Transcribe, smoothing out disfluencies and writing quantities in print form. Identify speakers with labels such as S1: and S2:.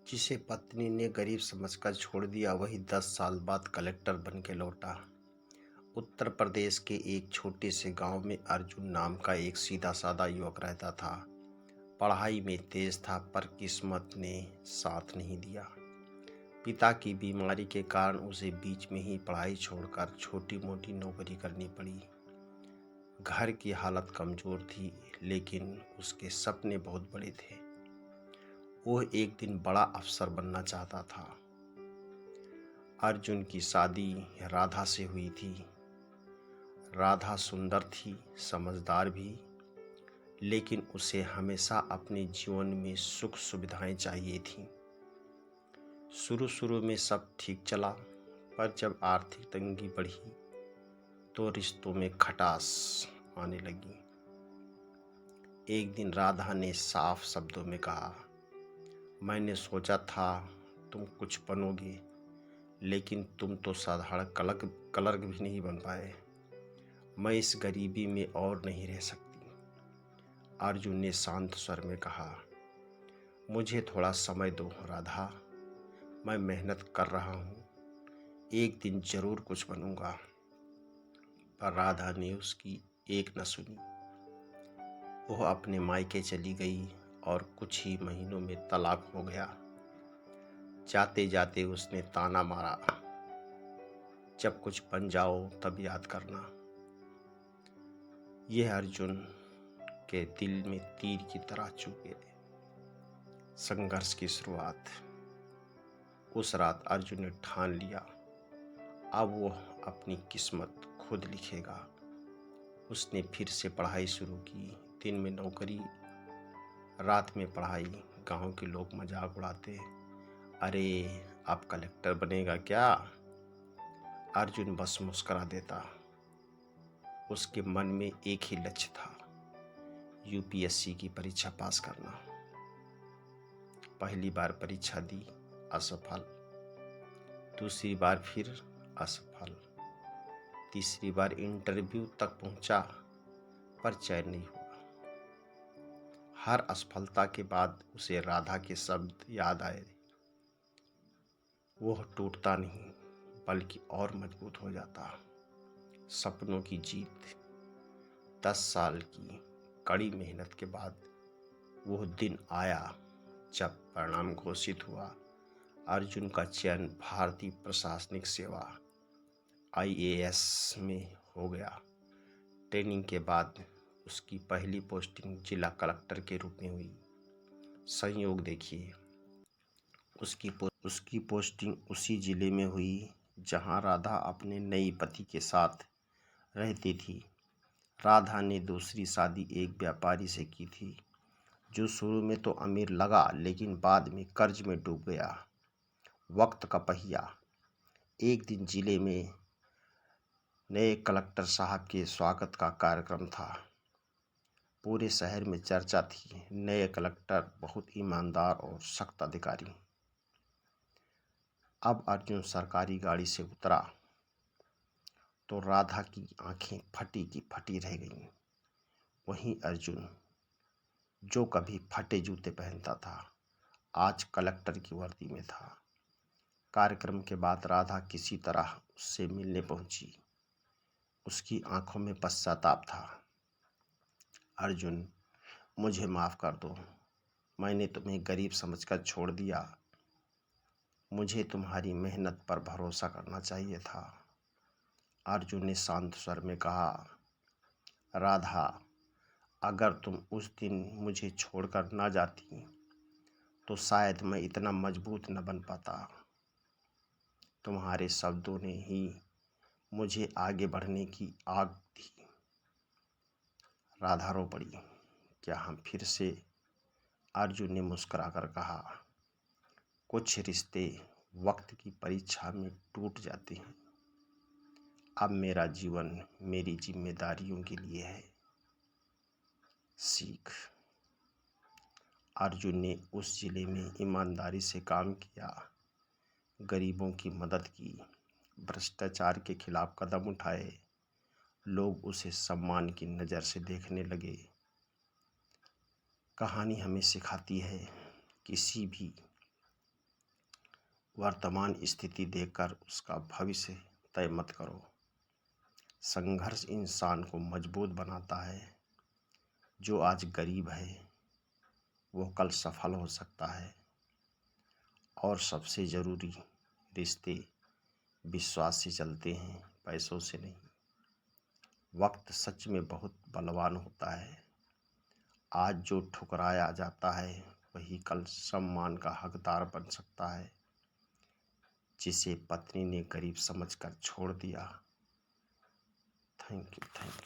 S1: जिसे पत्नी ने गरीब समझकर छोड़ दिया वही 10 साल बाद कलेक्टर बन के लौटा। उत्तर प्रदेश के एक छोटे से गांव में अर्जुन नाम का एक सीधा साधा युवक रहता था। पढ़ाई में तेज था पर किस्मत ने साथ नहीं दिया। पिता की बीमारी के कारण उसे बीच में ही पढ़ाई छोड़कर छोटी मोटी नौकरी करनी पड़ी। घर की हालत कमजोर थी लेकिन उसके सपने बहुत बड़े थे। वो एक दिन बड़ा अफसर बनना चाहता था। अर्जुन की शादी राधा से हुई थी। राधा सुंदर थी, समझदार भी, लेकिन उसे हमेशा अपने जीवन में सुख सुविधाएं चाहिए थीं। शुरू शुरू में सब ठीक चला, पर जब आर्थिक तंगी बढ़ी तो रिश्तों में खटास आने लगी। एक दिन राधा ने साफ शब्दों में कहा, मैंने सोचा था तुम कुछ बनोगे, लेकिन तुम तो साधारण क्लर्क भी नहीं बन पाए। मैं इस गरीबी में और नहीं रह सकती। अर्जुन ने शांत स्वर में कहा, मुझे थोड़ा समय दो राधा, मैं मेहनत कर रहा हूँ, एक दिन जरूर कुछ बनूंगा। पर राधा ने उसकी एक न सुनी। वह अपने मायके चली गई और कुछ ही महीनों में तलाक हो गया। जाते जाते उसने ताना मारा, जब कुछ बन जाओ तब याद करना। यह अर्जुन के दिल में तीर की तरह चुभे। संघर्ष की शुरुआत। उस रात अर्जुन ने ठान लिया, अब वो अपनी किस्मत खुद लिखेगा। उसने फिर से पढ़ाई शुरू की। दिन में नौकरी, रात में पढ़ाई। गांव के लोग मजाक उड़ाते, अरे आप कलेक्टर बनेगा क्या? अर्जुन बस मुस्कुरा देता। उसके मन में एक ही लक्ष्य था, यूपीएससी की परीक्षा पास करना। पहली बार परीक्षा दी, असफल। दूसरी बार फिर असफल। तीसरी बार इंटरव्यू तक पहुंचा, पर चयन नहीं हुआ। हर असफलता के बाद उसे राधा के शब्द याद आए, वह टूटता नहीं बल्कि और मजबूत हो जाता। सपनों की जीत। 10 साल की कड़ी मेहनत के बाद वह दिन आया जब परिणाम घोषित हुआ। अर्जुन का चयन भारतीय प्रशासनिक सेवा आईएएस में हो गया। ट्रेनिंग के बाद उसकी पहली पोस्टिंग जिला कलेक्टर के रूप में हुई। संयोग देखिए, उसकी पोस्टिंग उसी जिले में हुई जहां राधा अपने नए पति के साथ रहती थी। राधा ने दूसरी शादी एक व्यापारी से की थी, जो शुरू में तो अमीर लगा लेकिन बाद में कर्ज में डूब गया। वक्त का पहिया। एक दिन जिले में नए कलेक्टर साहब के स्वागत का कार्यक्रम था। पूरे शहर में चर्चा थी, नए कलेक्टर बहुत ईमानदार और सख्त अधिकारी। अब अर्जुन सरकारी गाड़ी से उतरा तो राधा की आंखें फटी की फटी रह गईं। वहीं अर्जुन, जो कभी फटे जूते पहनता था, आज कलेक्टर की वर्दी में था। कार्यक्रम के बाद राधा किसी तरह उससे मिलने पहुंची। उसकी आंखों में पश्चाताप था। अर्जुन, मुझे माफ कर दो, मैंने तुम्हें गरीब समझकर छोड़ दिया। मुझे तुम्हारी मेहनत पर भरोसा करना चाहिए था। अर्जुन ने शांत स्वर में कहा, राधा, अगर तुम उस दिन मुझे छोड़कर ना जाती तो शायद मैं इतना मजबूत न बन पाता। तुम्हारे शब्दों ने ही मुझे आगे बढ़ने की आग दी। राधा रो पड़ी। क्या हम फिर से? अर्जुन ने मुस्कुराकर कहा, कुछ रिश्ते वक्त की परीक्षा में टूट जाते हैं। अब मेरा जीवन मेरी जिम्मेदारियों के लिए है। सीख। अर्जुन ने उस जिले में ईमानदारी से काम किया, गरीबों की मदद की, भ्रष्टाचार के खिलाफ कदम उठाए। लोग उसे सम्मान की नज़र से देखने लगे। कहानी हमें सिखाती है, किसी भी वर्तमान स्थिति देखकर उसका भविष्य तय मत करो। संघर्ष इंसान को मजबूत बनाता है। जो आज गरीब है वो कल सफल हो सकता है। और सबसे ज़रूरी, रिश्ते विश्वास से चलते हैं, पैसों से नहीं। वक्त सच में बहुत बलवान होता है। आज जो ठुकराया जाता है वही कल सम्मान का हकदार बन सकता है। जिसे पत्नी ने गरीब समझकर छोड़ दिया। Thank you.